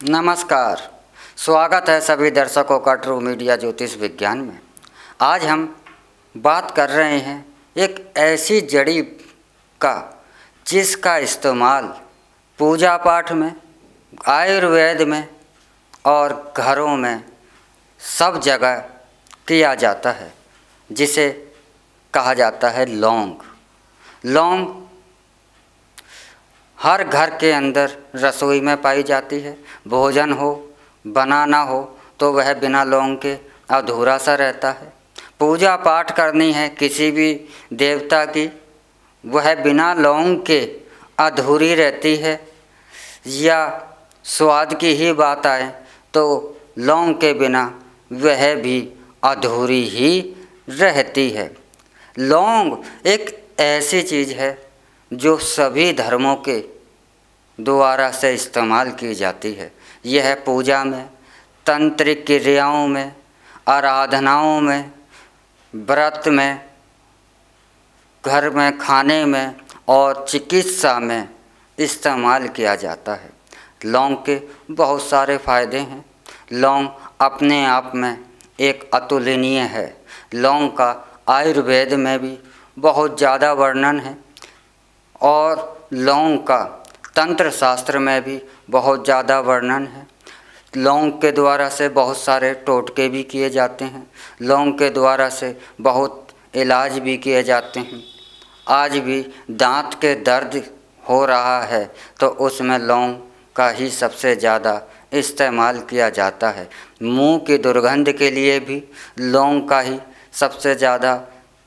नमस्कार। स्वागत है सभी दर्शकों का ट्रू मीडिया ज्योतिष विज्ञान में। आज हम बात कर रहे हैं एक ऐसी जड़ी का जिसका इस्तेमाल पूजा पाठ में, आयुर्वेद में और घरों में सब जगह किया जाता है, जिसे कहा जाता है लौंग। लौंग हर घर के अंदर रसोई में पाई जाती है। भोजन हो, बनाना हो तो वह बिना लौंग के अधूरा सा रहता है। पूजा पाठ करनी है किसी भी देवता की, वह बिना लौंग के अधूरी रहती है। या स्वाद की ही बात आए तो लौंग के बिना वह भी अधूरी ही रहती है। लौंग एक ऐसी चीज़ है जो सभी धर्मों के द्वारा से इस्तेमाल की जाती है। यह पूजा में, तंत्रिक क्रियाओं में, आराधनाओं में, व्रत में, घर में खाने में और चिकित्सा में इस्तेमाल किया जाता है। लौंग के बहुत सारे फायदे हैं। लौंग अपने आप में एक अतुलनीय है। लौंग का आयुर्वेद में भी बहुत ज़्यादा वर्णन है और लौंग का तंत्र शास्त्र में भी बहुत ज़्यादा वर्णन है। लौंग के द्वारा से बहुत सारे टोटके भी किए जाते हैं। लौंग के द्वारा से बहुत इलाज भी किए जाते हैं। आज भी दांत के दर्द हो रहा है तो उसमें लौंग का ही सबसे ज़्यादा इस्तेमाल किया जाता है। मुंह की दुर्गंध के लिए भी लौंग का ही सबसे ज़्यादा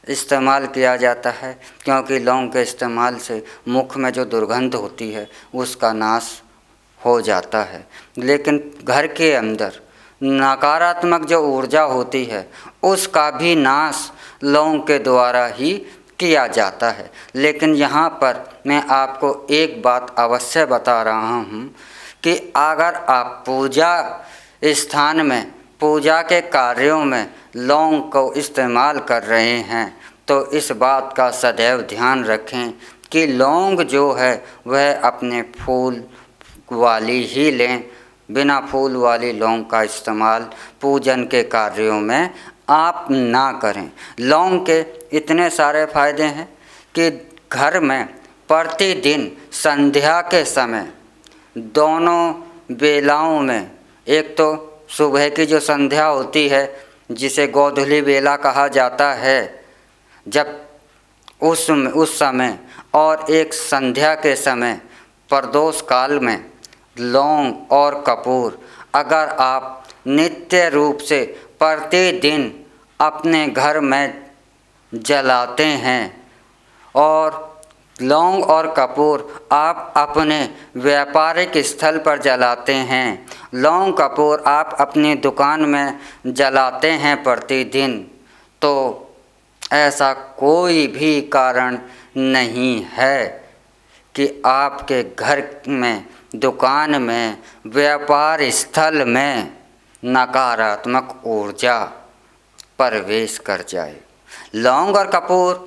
इस्तेमाल किया जाता है, क्योंकि लौंग के इस्तेमाल से मुख में जो दुर्गंध होती है उसका नाश हो जाता है। लेकिन घर के अंदर नकारात्मक जो ऊर्जा होती है उसका भी नाश लौंग के द्वारा ही किया जाता है। लेकिन यहाँ पर मैं आपको एक बात अवश्य बता रहा हूँ कि अगर आप पूजा स्थान में, पूजा के कार्यों में लौंग को इस्तेमाल कर रहे हैं तो इस बात का सदैव ध्यान रखें कि लौंग जो है वह अपने फूल वाली ही लें। बिना फूल वाली लौंग का इस्तेमाल पूजन के कार्यों में आप ना करें। लौंग के इतने सारे फायदे हैं कि घर में प्रतिदिन संध्या के समय दोनों बेलाओं में, एक तो सुबह की जो संध्या होती है जिसे गोधूली बेला कहा जाता है, जब उस समय, और एक संध्या के समय प्रदोष काल में लौंग और कपूर अगर आप नित्य रूप से प्रतिदिन अपने घर में जलाते हैं और लौंग और कपूर आप अपने व्यापारिक स्थल पर जलाते हैं, लौंग कपूर आप अपनी दुकान में जलाते हैं प्रतिदिन, तो ऐसा कोई भी कारण नहीं है कि आपके घर में, दुकान में, व्यापार स्थल में नकारात्मक ऊर्जा प्रवेश कर जाए। लौंग और कपूर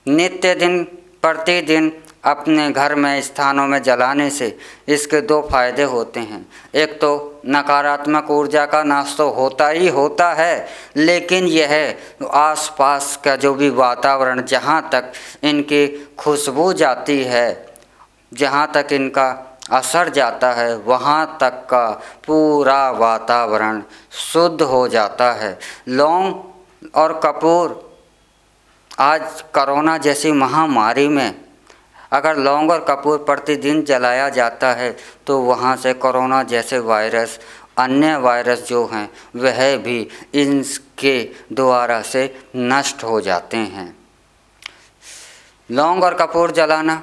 नित्य दिन प्रतिदिन अपने घर में, स्थानों में जलाने से इसके दो फायदे होते हैं। एक तो नकारात्मक ऊर्जा का नाश तो होता ही होता है, लेकिन यह आसपास का जो भी वातावरण, जहाँ तक इनकी खुशबू जाती है, जहाँ तक इनका असर जाता है, वहाँ तक का पूरा वातावरण शुद्ध हो जाता है। लौंग और कपूर आज कोरोना जैसी महामारी में अगर लौंग और कपूर प्रतिदिन जलाया जाता है तो वहाँ से कोरोना जैसे वायरस, अन्य वायरस जो हैं वह भी इनके द्वारा से नष्ट हो जाते हैं। लौंग और कपूर जलाना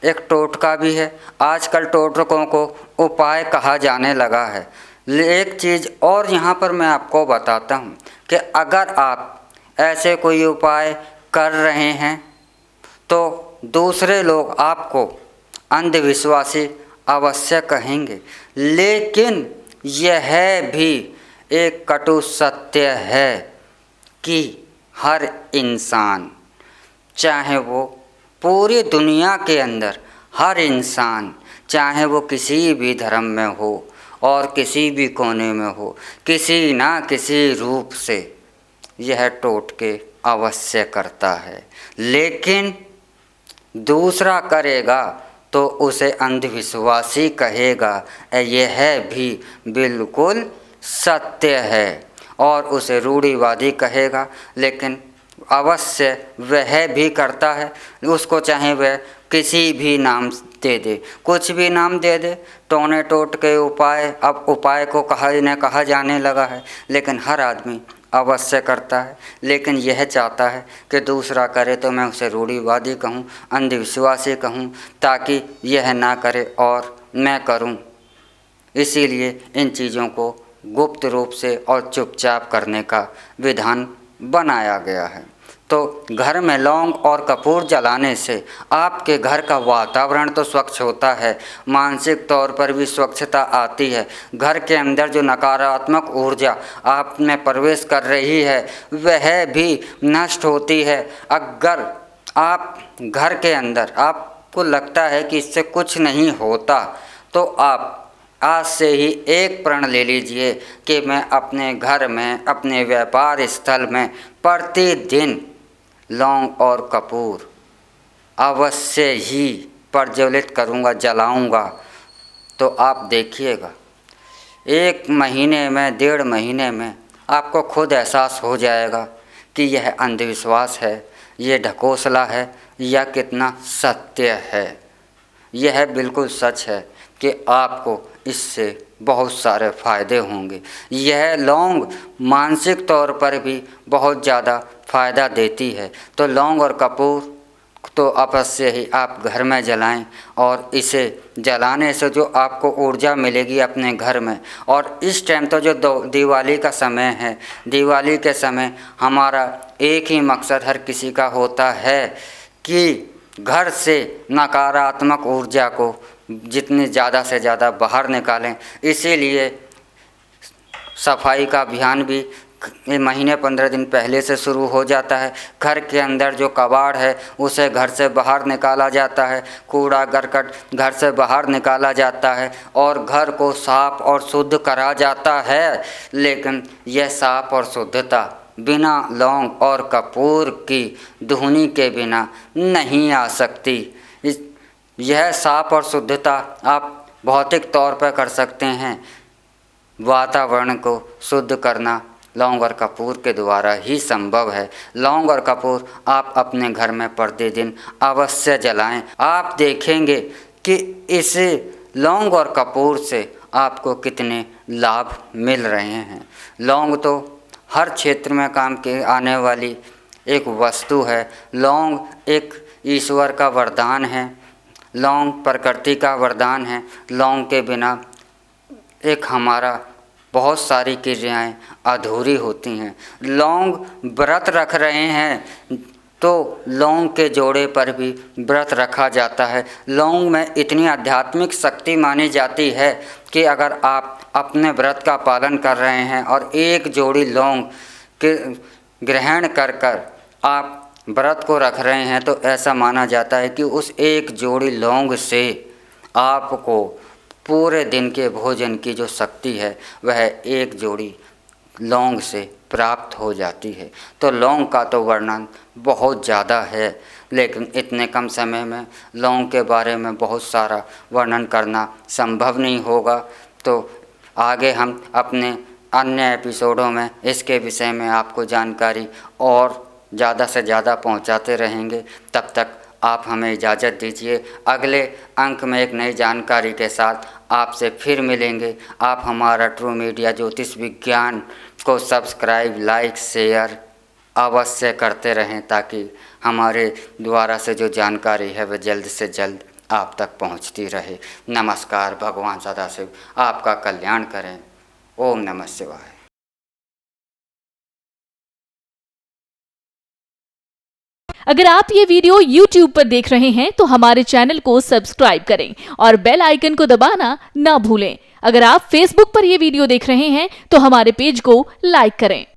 एक टोटका भी है। आजकल टोटकों को उपाय कहा जाने लगा है। एक चीज़ और यहाँ पर मैं आपको बताता हूँ कि अगर आप ऐसे कोई उपाय कर रहे हैं तो दूसरे लोग आपको अंधविश्वासी अवश्य कहेंगे, लेकिन यह भी एक कटु सत्य है कि हर इंसान, चाहे वो पूरी दुनिया के अंदर हर इंसान, चाहे वो किसी भी धर्म में हो और किसी भी कोने में हो, किसी ना किसी रूप से यह टोटके अवश्य करता है। लेकिन दूसरा करेगा तो उसे अंधविश्वासी कहेगा, यह भी बिल्कुल सत्य है। और उसे रूढ़िवादी कहेगा, लेकिन अवश्य वह भी करता है। उसको चाहे वह किसी भी नाम दे दे, कुछ भी नाम दे दे, टोने टोटके उपाय, अब उपाय को कहा जाने लगा है, लेकिन हर आदमी अवश्य करता है। लेकिन यह चाहता है कि दूसरा करे तो मैं उसे रूढ़िवादी कहूँ, अंधविश्वासी कहूँ, ताकि यह ना करे और मैं करूँ। इसीलिए इन चीज़ों को गुप्त रूप से और चुपचाप करने का विधान बनाया गया है। तो घर में लौंग और कपूर जलाने से आपके घर का वातावरण तो स्वच्छ होता है, मानसिक तौर पर भी स्वच्छता आती है। घर के अंदर जो नकारात्मक ऊर्जा आप में प्रवेश कर रही है वह भी नष्ट होती है। अगर आप घर के अंदर आपको लगता है कि इससे कुछ नहीं होता, तो आप आज से ही एक प्रण ले लीजिए कि मैं अपने घर में, अपने व्यापार स्थल में प्रतिदिन लौंग और कपूर अवश्य ही प्रज्वलित करूँगा, जलाऊँगा। तो आप देखिएगा 1 महीने में, 1.5 महीने में आपको खुद एहसास हो जाएगा कि यह अंधविश्वास है, ये ढकोसला है या कितना सत्य है। यह बिल्कुल सच है कि आपको इससे बहुत सारे फ़ायदे होंगे। यह लौंग मानसिक तौर पर भी बहुत ज़्यादा फ़ायदा देती है। तो लौंग और कपूर तो अवश्य ही आप घर में जलाएं, और इसे जलाने से जो आपको ऊर्जा मिलेगी अपने घर में। और इस टाइम तो जो दिवाली का समय है, दिवाली के समय हमारा एक ही मकसद हर किसी का होता है कि घर से नकारात्मक ऊर्जा को जितनी ज़्यादा से ज़्यादा बाहर निकालें। इसीलिए सफाई का अभियान भी महीने 15 दिन पहले से शुरू हो जाता है। घर के अंदर जो कबाड़ है उसे घर से बाहर निकाला जाता है, कूड़ा करकट घर से बाहर निकाला जाता है और घर को साफ और शुद्ध करा जाता है। लेकिन यह साफ और शुद्धता बिना लौंग और कपूर की धुनी के बिना नहीं आ सकती। यह साफ और शुद्धता आप भौतिक तौर पर कर सकते हैं। वातावरण को शुद्ध करना लौंग और कपूर के द्वारा ही संभव है। लौंग और कपूर आप अपने घर में प्रतिदिन अवश्य जलाएं। आप देखेंगे कि इस लौंग और कपूर से आपको कितने लाभ मिल रहे हैं। लौंग तो हर क्षेत्र में काम के आने वाली एक वस्तु है। लौंग एक ईश्वर का वरदान है, लौंग प्रकृति का वरदान है। लौंग के बिना एक हमारा बहुत सारी क्रियाएं अधूरी होती हैं। लौंग व्रत रख रहे हैं तो लौंग के जोड़े पर भी व्रत रखा जाता है। लौंग में इतनी आध्यात्मिक शक्ति मानी जाती है कि अगर आप अपने व्रत का पालन कर रहे हैं और एक जोड़ी लौंग के ग्रहण कर कर आप व्रत को रख रहे हैं, तो ऐसा माना जाता है कि उस एक जोड़ी लौंग से आपको पूरे दिन के भोजन की जो शक्ति है वह एक जोड़ी लौंग से प्राप्त हो जाती है। तो लौंग का तो वर्णन बहुत ज़्यादा है, लेकिन इतने कम समय में लौंग के बारे में बहुत सारा वर्णन करना संभव नहीं होगा। तो आगे हम अपने अन्य एपिसोडों में इसके विषय में आपको जानकारी और ज़्यादा से ज़्यादा पहुंचाते रहेंगे। तब तक आप हमें इजाज़त दीजिए। अगले अंक में एक नई जानकारी के साथ आपसे फिर मिलेंगे। आप हमारा ट्रू मीडिया ज्योतिष विज्ञान को सब्सक्राइब, लाइक, शेयर अवश्य करते रहें, ताकि हमारे द्वारा से जो जानकारी है वह जल्द से जल्द आप तक पहुंचती रहे। नमस्कार। भगवान सदाशिव आपका कल्याण करें। ओम नमः शिवाय। अगर आप ये वीडियो YouTube पर देख रहे हैं तो हमारे चैनल को सब्सक्राइब करें और बेल आइकन को दबाना ना भूलें। अगर आप Facebook पर ये वीडियो देख रहे हैं तो हमारे पेज को लाइक करें।